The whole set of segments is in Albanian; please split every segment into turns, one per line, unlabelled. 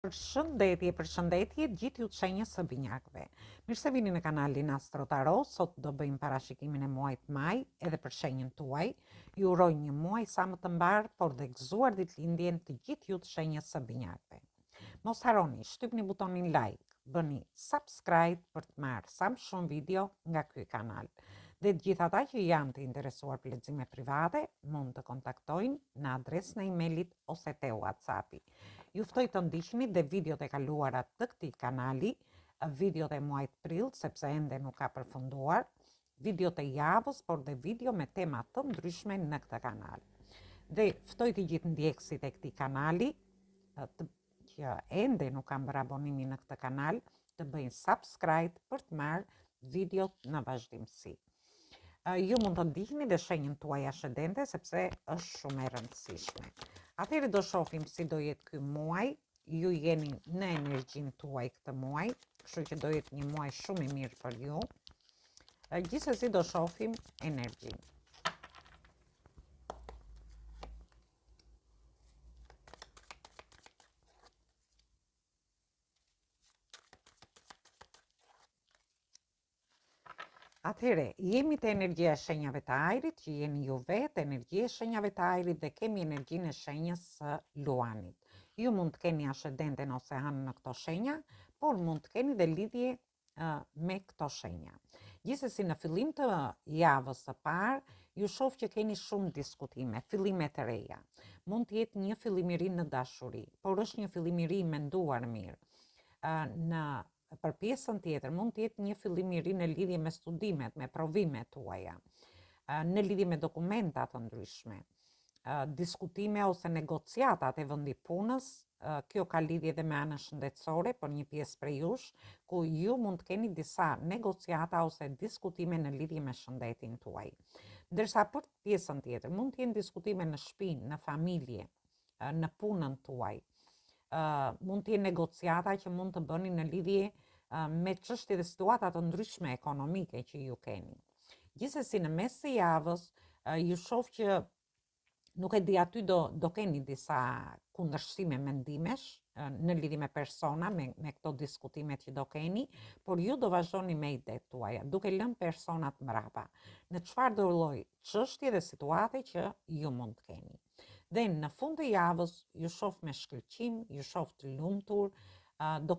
Përshëndetje gjithë ju të shenjës së binjakëve. Mirë se vini në kanalin Astro Tarot. Sot do bëjmë parashikimin e muajit maj edhe për shenjën tuaj. Ju uroj një muaj sa më të mbar, por dhe gëzuar ditëlindjen të gjithë ju të shenjës së binjakëve. Mos harroni, shtypni butonin like, bëni subscribe për të marrë sa më shumë video nga ky kanal. Dhe të gjithë ata që janë të interesuar për lexime private, mund të kontaktojnë në adresën e emailit ose te WhatsAppi. Ju ftoj të ndiqni dhe videot e kaluara të këtij kanali, videot e muajit prill, sepse ende nuk ka përfunduar, videot e javës, por dhe video me tema të ndryshme në këtë kanal. Dhe ftoj të gjithë ndjekësit e këtij kanali që ende nuk kanë bërë abonimin në këtë kanal, të bëjnë subscribe për të marrë videot në vazhdimsi. Ju mund të ndiqni dhe shenjën tuaj ascendente sepse është shumë e rëndësishme. Atëherë do shohim si do jetë ky muaj. Ju jeni në energjinë tuaj këtë muaj, kështu që do jetë një muaj shumë i mirë për ju. Gjithsesi do shohim energjinë. Atëherë, jemi të energjia e shenjave të ajrit, që jeni ju vetë, energjia e shenjave të ajrit dhe kemi energjinë e shenjës së luanit. Ju mund të keni ascendenten ose anën në këto shenja, por mund të keni dhe lidhje me këto shenja. Gjithsesi në fillim të javës së parë, ju shoh që keni shumë diskutime, fillime të reja. Mund të jetë një fillimiri në dashuri, por është një fillimiri i menduar mirë. Për pjesën tjetër, mund të jetë një fillim i ri në lidhje me studimet, me provimet tuaja, në lidhje me dokumenta të ndryshme, diskutime ose negociatat e vendit punës. Kjo ka lidhje edhe me anën shëndetësore, por një pjesë prej jush, ku ju mund të keni disa negociata ose diskutime në lidhje me shëndetin tuaj. Ndërsa për pjesën tjetër, mund të jenë diskutime në shtëpi, në familje, në punën tuaj. Mund të jenë negociata që mund të bëni në lidhje me çështje dhe situata të ndryshme ekonomike që ju keni. Gjithsesi në mes të javës ju shoh që nuk e di, aty do keni disa kundërshtime mendimesh në lidhje me persona, me këto diskutimet që do keni, por ju do vazhdoni me idetë tuaja, duke lënë personat mbrapa, në çfarë do lloj çështje dhe situate që ju mund të keni. Dhe në fund të javës ju shoh me shkëlqim, ju shoh të lumtur, do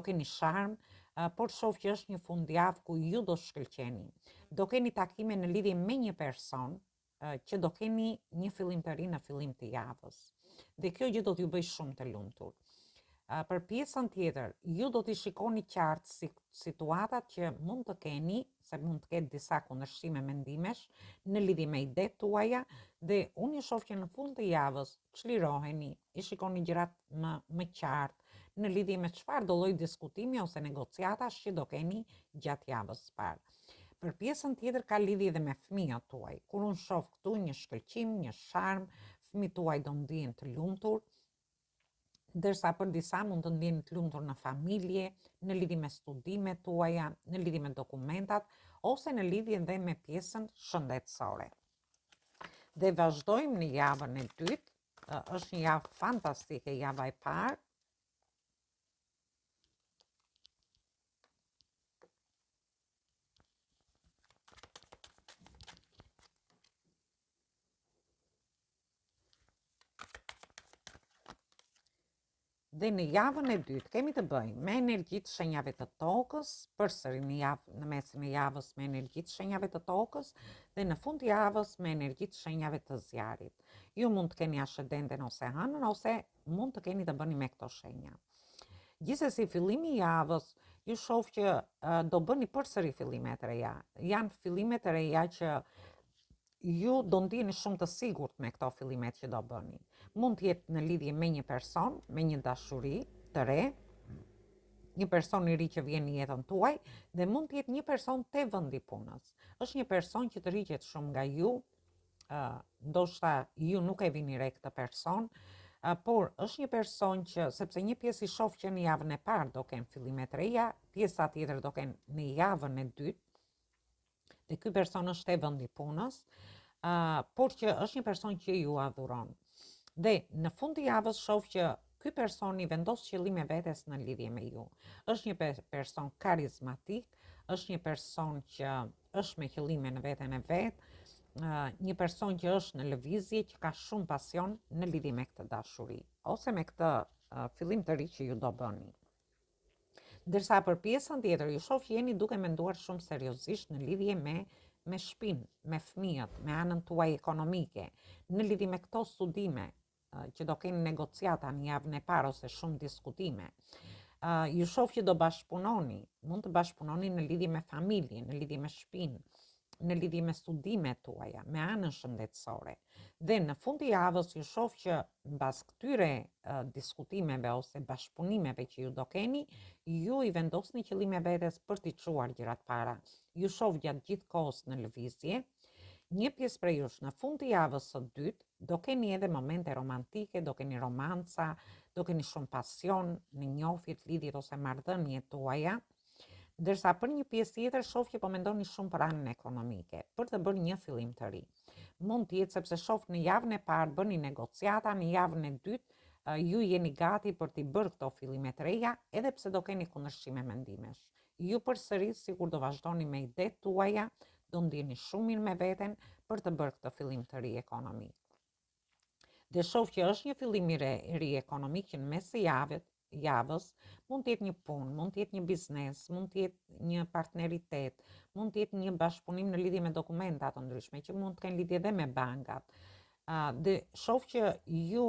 keni sharm, por shoh që është një fundjavë ku ju do shkëlqeni. Do keni takime në lidhje me një person që do keni një fillim të ri në fillim të javës. Dhe kjo gjë do t'ju bëj shumë të lumtur. Për pjesën tjetër, ju do t'i shikoni qartë situatat që mund të keni, se mund të ketë disa kundërshtime mendimesh në lidhje me idetë tuaja, dhe unë ju shoh që në fund të javës çliroheni, i shikoni gjërat më qartë në lidhje me çfarë do lloj diskutimi ose negociatash që do keni gjatë javës së parë. Për pjesën tjetër ka lidhje edhe me fëmijët tuaj. Kur unë shoh këtu një shkëlqim, një sharm, fëmijët tuaj do ndihen të lumtur, ndërsa për disa mund të ndihen të lumtur në familje, në lidhje me studimet tuaja, në lidhje me dokumentat, ose në lidhje edhe me pjesën shëndetësore. Dhe vazhdojmë në javën e dytë. Është një javë fantastike, java e parë. Dhe në javën e dytë kemi të bëjmë me energjitë shenjave të tokës, përsëri në mesin e javës me energjitë shenjave të tokës, dhe në fund të javës me energjitë shenjave të zjarit. Ju mund të keni ascendenten ose anën, ose mund të keni të bëni me këto shenja. Gjithsesi fillimi i javës ju shoh që do bëni përsëri fillime të reja. Janë fillime të reja që ju do ndiheni shumë të sigurt me këto fillimet që do bëni. Mund të jetë në lidhje me një person, me një dashuri të re, një person i ri që vjen në jetën tuaj, dhe mund të jetë një person te vendi punës. Është një person që të rriqet shumë nga ju, ndoshta ju nuk e vini re këtë person, por është një person që, sepse një pjesë i shoh që në javën e parë do kenë fillime të reja, pjesa tjetër do kenë në javën e dytë, dhe ky person është te vendi punës, por që është një person që ju adhuron. Dhe në fund të javës shoh që ky person i vendos qëllime vetes në lidhje me ju. Është një person karizmatik, është një person që është me qëllime në veten e vet, një person që është në lëvizje, që ka shumë pasion në lidhje me këtë dashuri ose me këtë fillim të ri që ju do bëni. Ndërsa për pjesën tjetër, ju shoh që jeni duke menduar shumë seriozisht në lidhje me shpinë, me fëmijët, me anën tuaj ekonomike, në lidhje me këto studime që do keni negociata në javën e parë ose shumë diskutime. Ju shoh që do bashkëpunoni, mund të bashkëpunoni në lidhje me familjen, në lidhje me shpinë, në lidhje me studimet tuaja, me anën shëndetësore. Dhe në fund të javës ju shoh që mbas këtyre diskutimeve ose bashkëpunimeve që ju do keni, ju i vendosni qëllime vetes për t'i çuar gjërat para. Ju shoh gjatë gjithë kohës në lëvizje. Një pjesë prej jush në fund të javës së dytë do keni edhe momente romantike, do keni romanca, do keni shumë pasion në njohjet, lidhjet ose marrëdhëniet tuaja. Ndërsa për një pjesë tjetër shoh që po mendoni shumë për anën ekonomike, për të bërë një fillim të ri. Mund të jetë sepse shoh në javën e parë bëni negociata, në javën e dytë ju jeni gati për t'i bërë këto fillime të reja, edhe pse do keni kundërshime mendimesh. Ju përsëris sikur do vazhdoni me idetë tuaja, do ndjeni shumë mirë me veten për të bërë këtë fillim të ri ekonomik. Dhe shoh që është një fillim i ri ekonomik që në mes të javës mund të jetë një punë, mund të jetë një biznes, mund të jetë një partneritet, mund të jetë një bashkëpunim në lidhje me dokumenta të ndryshme që mund të kenë lidhje edhe me bankat. Dhe shoh që ju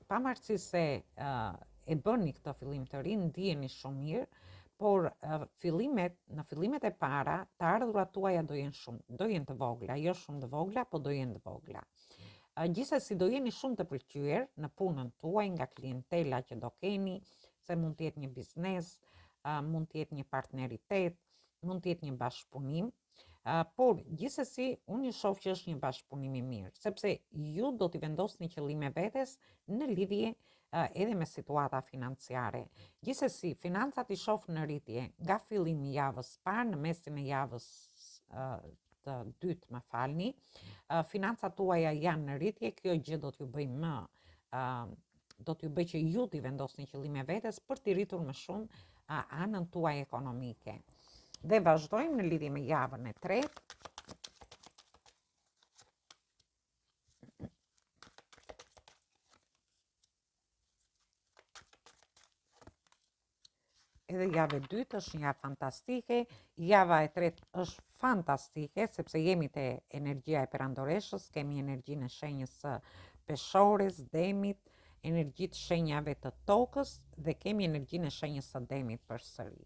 pavarësisht se e bëni këtë fillim të ri, ndiheni shumë mirë, por në fillimet e para, të ardhurat tuaja do jenë të vogla, jo shumë të vogla, po do jenë të vogla. Gjithsesi do jeni shumë të pëlqyer në punën tuaj nga klientela që do keni, se mund të jetë një biznes, mund të jetë një partneritet, mund të jetë një bashkëpunim, por gjithsesi unë ju shoh që është një bashkëpunim i mirë, sepse ju do t'i vendosni qëllime vetes në lidhje edhe me situata financiare. Gjithsesi, financat i shoh në rritje nga fillimi i javës parë në mesin e javës të dytë, më falni. Financat tuaja janë në rritje, kjo gjë do t'ju bëj do t'ju bëj që ju t'i vendosni qëllime vetes për t'i rritur më shumë anën tuaj ekonomike. Dhe vazhdojmë në lidhje me javën e tretë. Edhe java e dytë është një javë fantastike, java e tretë është fantastike, sepse jemi te energjia e perandoreshës, kemi energjinë e shenjës së peshores, demit, energjitë shenjave të tokës dhe kemi energjinë e shenjës së demit përsëri.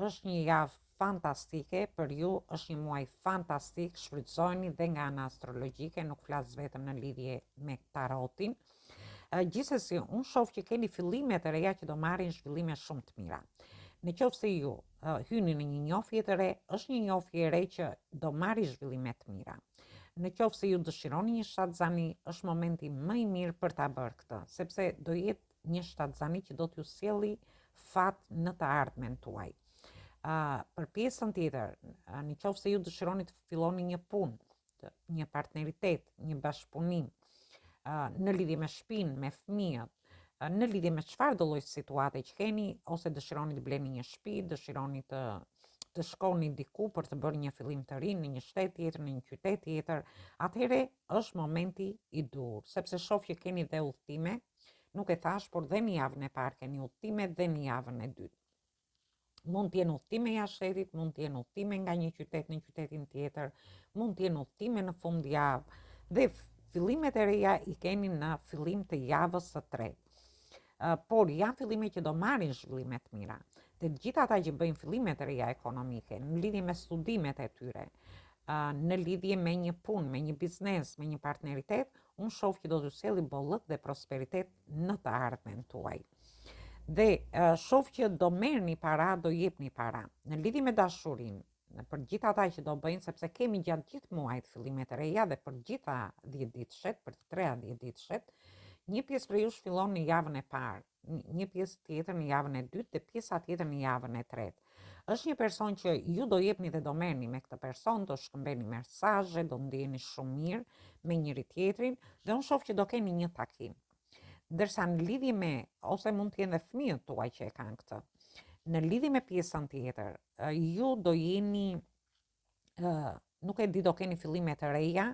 Është një javë fantastike për ju, është një muaj fantastik, shfrytëzojeni dhe nga ana astrologjike, nuk flas vetëm në lidhje me tarotin. Gjithsesi, unë shoh që keni fillime të reja që do marrin zhvillime shumë të mira. Në qoftë se ju hyni në një njohje të re, është një njohje e re që do marrë zhvillime të mira. Në qoftë se ju dëshironi një shtatzani, është momenti më i mirë për ta bërë këtë, sepse do jetë një shtatzani që do t'ju sjelli fat në të ardhmen tuaj. Për pjesën tjetër, në qoftë se ju dëshironi të filloni një punë, një partneritet, një bashkëpunim, në lidhje me shpinë, me fëmijët, në lidhje me çfarë do lloj situate që keni, ose dëshironi të bleni një shtëpi, dëshironi të shkoni diku për të bërë një fillim të ri në një shtet tjetër, në një qytet tjetër, atëherë është momenti i dur, sepse shoh që keni dhe udhëtime, nuk e thash, por dhe në javën e parë keni udhëtime dhe në javën e dytë. Mund të jenë udhëtime jashtë shtetit, mund të jenë udhëtime nga një qytet në qytetin tjetër, mund të jenë udhëtime në fundjavë dhe fillimet e reja i keni në fillim të javës së tretë. Por janë fillime që do marrin zhvillime të mira. Dhe gjithë ata që bëjnë fillime të reja ekonomike, në lidhje me studimet e tyre, në lidhje me një punë, me një biznes, me një partneritet, unë shoh që do t'ju sjellë bollëk dhe prosperitet në të ardhmen tuaj. Dhe shoh që do merrni para, do jepni para. Në lidhje me dashurinë, për gjithë ata që do bëjnë, sepse kemi gjatë gjithë muajit fillime të reja dhe për gjitha 10 ditëshet, për të 3 ditëshet, një pjesë për jush fillon në javën e parë, një pjesë tjetër në javën e dytë dhe pjesa tjetër në javën e tretë. Është një person që ju do jepni dhe do merrni me këtë person, do shkëmbeni mesazhe, do ndiheni shumë mirë me njëri tjetrin dhe unë shoh që do keni një takim. Ndërsa në lidhje me, ose mund të jenë dhe fëmijët tuaj që e kanë këtë, në lidhje me pjesën tjetër, ju do jeni, nuk e di, do keni fillime të reja,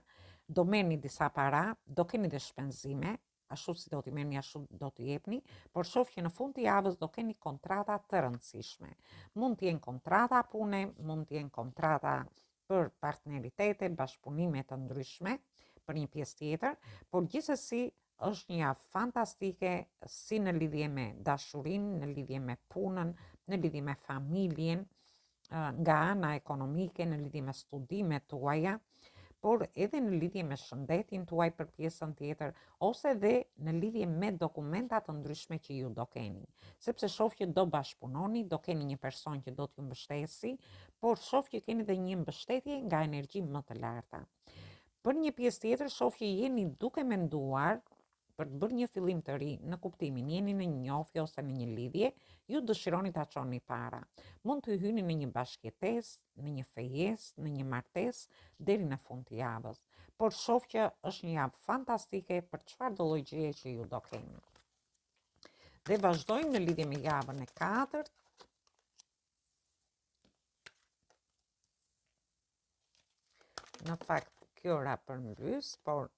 do merrni disa para, do keni dhe shpenzime, ashtu si do t'i merrni, ashtu do t'i jepni, por shoh që në fund të javës do keni kontrata të rëndësishme. Mund të jenë kontrata pune, mund të jenë kontrata për partneritete, bashkëpunime të ndryshme për një pjesë tjetër, por gjithsesi është një javë fantastike si në lidhje me dashurinë, në lidhje me punën, në lidhje me familjen, nga ana ekonomike, në lidhje me studimet tuaja, por edhe në lidhje me shëndetin tuaj për pjesën tjetër, ose dhe në lidhje me dokumentat të ndryshme që ju do keni. Sepse shoh që do bashkëpunoni, do keni një person që do t'ju mbështesi, por shoh që keni dhe një mbështetje nga energji më të larta. Për një pjesë tjetër, shoh që jeni duke menduar për të bërë një fillim të ri, në kuptimin jeni në një njohje ose në një lidhje, ju dëshironi ta çoni para. Mund të hyni në një bashkëjetesë, në një fejesë, në një martesë deri në fund të javës. Por shoh që është një javë fantastike për çfarëdo lloj gjëje që ju do keni. Dhe vazhdojmë në lidhje me javën e 4. Në fakt, kjo ra përmbys, por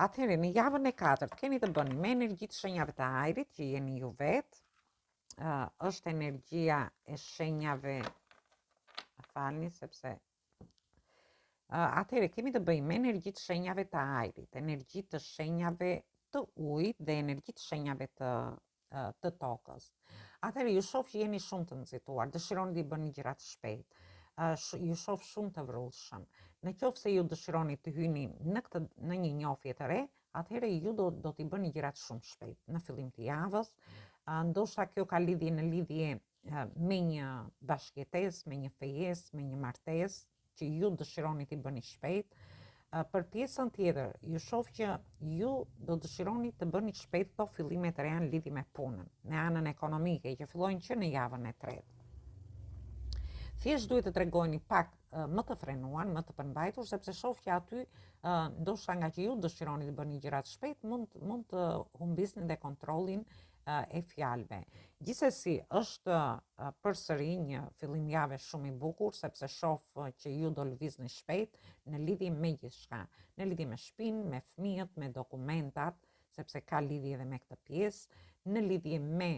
atëherë në javën e 4 keni të bëni me energjitë shenjave të ajrit që jeni ju vetë, është energjia e shenjave, falni sepse atëherë kemi të bëjmë me energjitë shenjave të ajrit, energjitë të shenjave të ujit dhe energjitë shenjave të tokës. Atëherë ju shoh që jeni shumë të nxituar, dëshironi të bëni gjërat shpejt. Ju shoh shumë të vrullshëm. Në qoftë se ju dëshironi të hyni në një njohje të re, atëherë ju do t'i bëni gjërat shumë shpejt. Në fillim të javës, ndoshta kjo ka lidhje në lidhje me një bashkëjetesë, me një fejesë, me një martesë që ju dëshironi t'i bëni shpejt. Për pjesën tjetër, ju shoh që ju do dëshironi të bëni shpejt këto fillime të reja në lidhje me punën, në anën ekonomike që fillojnë që në javën e 3. Thjesht duhet të tregojeni pak më të frenuar, më të përmbajtur, sepse shoh që aty ndoshta nga që ju dëshironi të bëni gjërat shpejt, mund të humbisni dhe kontrollin e fjalëve. Gjithsesi është përsëri një fillim jave shumë i bukur, sepse shoh që ju do lëvizni shpejt në lidhje me gjithçka, në lidhje me shtëpinë, me fëmijët, me dokumentat, sepse ka lidhje edhe me këtë pjesë, në lidhje me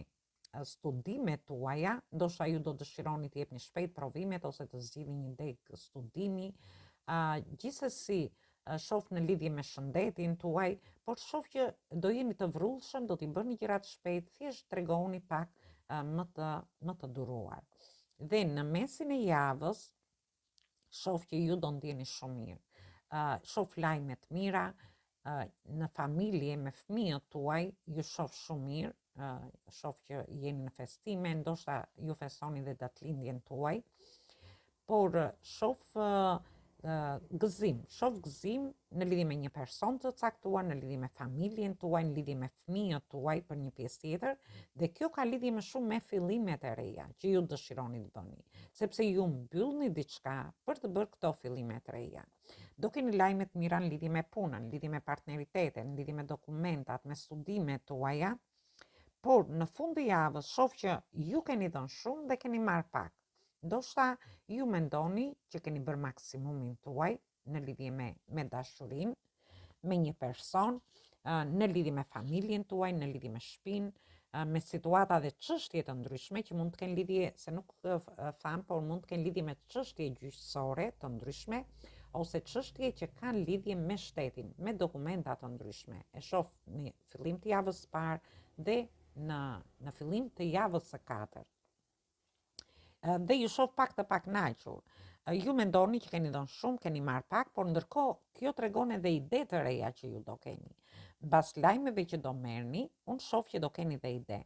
studimet tuaja, ndoshta ju do dëshironi të jepni shpejt provimet ose të zgjidhni një deg studimi. Gjithsesi shoh në lidhje me shëndetin tuaj, por shoh që do jeni të vrullshëm, do t'i bëni gjërat shpejt, thjesht tregoni pak më të duruar. Dhe në mesin e javës shoh që ju do ndjeni shumë mirë. Shoh lajme të mira, në familje me fëmijët tuaj ju shoh shumë mirë. Shoh që jeni në festime, ndoshta ju festoni dhe datëlindjen tuaj, por shoh gëzim në lidhje me një person të caktuar, në lidhje me familjen tuaj, në lidhje me fëmijët tuaj për një pjesë tjetër, dhe kjo ka lidhje më shumë me fillimet e reja që ju dëshironi të bëni, sepse ju mbyllni diçka për të bërë këto fillime të reja. Do keni lajme të mira në lidhje me punën, në lidhje me partneritetin, në lidhje me dokumentat, me studimet tuaja. Por në fund të javës shoh që ju keni dhënë shumë dhe keni marrë pak. Ndoshta ju mendoni që keni bërë maksimumin tuaj në lidhje me dashurinë, me një person, në lidhje me familjen tuaj, në lidhje me shtëpinë, me situata dhe çështje të ndryshme që mund të kenë lidhje, se nuk tham, por mund të kenë lidhje me çështje gjyqësore të ndryshme ose çështje që kanë lidhje me shtetin, me dokumenta të ndryshme. E shoh në fillim të javës së parë dhe në fillim të javës së 4. Dhe ju shoh pak të pakënaqur. Ju mendoni që keni dhënë shumë, keni marrë pak, por ndërkohë kjo tregon edhe ide të reja që ju do keni. Mbas lajmeve që do merrni, unë shoh që do keni dhe ide.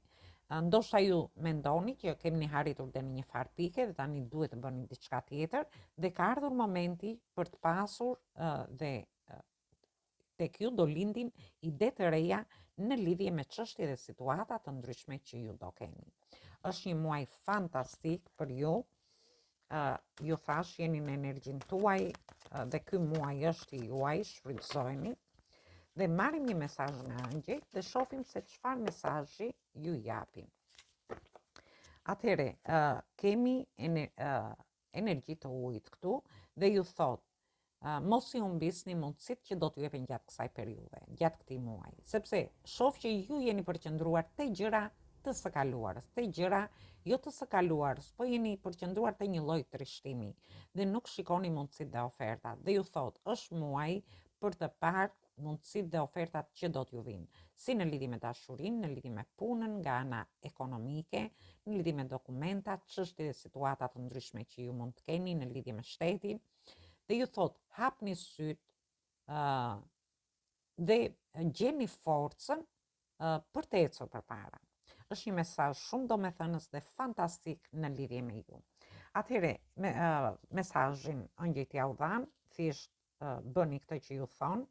Ndoshta ju mendoni që keni arritur deri në një farë pike dhe tani duhet të bëni diçka tjetër dhe ka ardhur momenti për të pasur dhe tek ju do lindin ide të reja në lidhje me çështje dhe situata të ndryshme që ju do keni. Është një muaj fantastik për ju. Ju thash jeni në energjin tuaj dhe ky muaj është i juaj, shfrytëzojeni dhe marrim një mesazh nga angjëjt dhe shohim se çfarë mesazhi ju japin. Atëre, kemi energji të ujit këtu dhe ju thot mos i humbisni mundësitë që do t'ju jepen gjatë kësaj periudhe, gjatë këtij muaji, sepse shoh që ju jeni përqendruar te gjëra të së kaluarës, te gjëra jo të së kaluarës, po jeni përqendruar te një lloj trishtimi dhe nuk shikoni mundësitë dhe ofertat. Dhe ju thot, është muaji për të parë mundësitë dhe ofertat që do t'ju vinë, si në lidhje me dashurinë, në lidhje me punën, nga ana ekonomike, në lidhje me dokumentat, çështje dhe situata të ndryshme që ju mund të keni në lidhje me shtetin. Dhe ju thot, hapni syt dhe gjeni forcën për të ecur përpara. Është një mesazh shumë domethënës dhe fantastik në lidhje me ju. Atëherë, mesazhin angjëjt ja u dhan, thjesht bëni këtë që ju thon,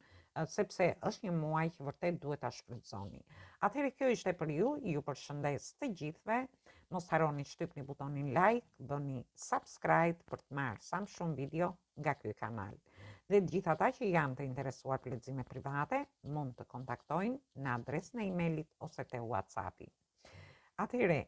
sepse është një muaj që vërtet duhet ta shfrytëzoni. Atëherë kjo ishte për ju përshëndes të gjithëve. Mos harroni shtypni butonin like, bëni subscribe për të marrë sa më shumë video nga ky kanal. Dhe gjithë ata që janë të interesuar për lexime private, mund të kontaktojnë në adresën e emailit ose te WhatsAppi. Atëherë,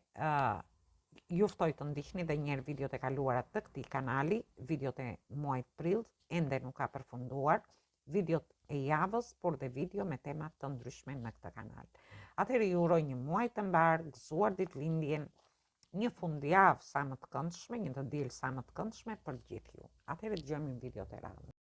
ju ftoj të ndiqni edhe një herë videot e kaluara të këtij kanali, videot e muajit prill ende nuk ka përfunduar, videot e javës, por dhe video me tema të ndryshme në këtë kanal. Atëherë ju uroj një muaj të mbar, gëzuar ditëlindjen, një fundjavë sa më të këndshme, një të diel sa më të këndshme për gjithë ju. Atëherë dëgjojmë në videot e radhës.